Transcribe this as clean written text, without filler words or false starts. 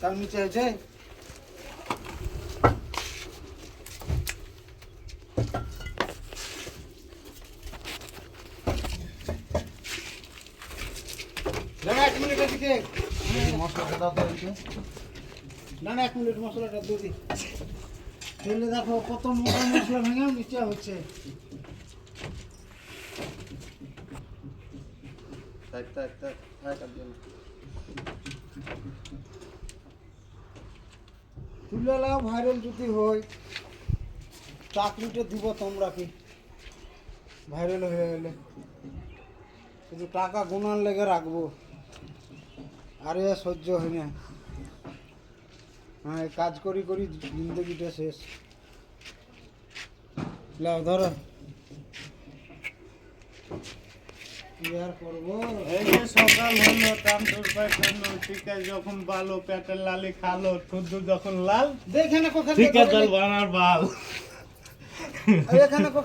চাল নিচে হয়েছে দাঁড়া 1 মিনিট এদিকে মশলাটা দাও তো এদিকে না 1 মিনিট মশলাটা দিয়ে দিই তেলে দেখো কত মোটা মশলা ভেঙে নিচে হচ্ছে তুলে নাও ভাইরাল যদি হয় চাকরিটা দিব তোমরা কি ভাইরাল হয়ে গেলে শুধু টাকা গুনার লেগে রাখবো আরে সহ্য হয় না হ্যাঁ কাজ করি করি জিন্দগিটা শেষ লাও ধরো কি আর করবো এই যে সকাল হলো ট্রাক্টর পাঠানো ঠিক আছে যখন ভালো পেটের লালি খালো শুদ্ধ যখন লাল দেখে না কোখানে ঠিক আছে বানার বাল এখানে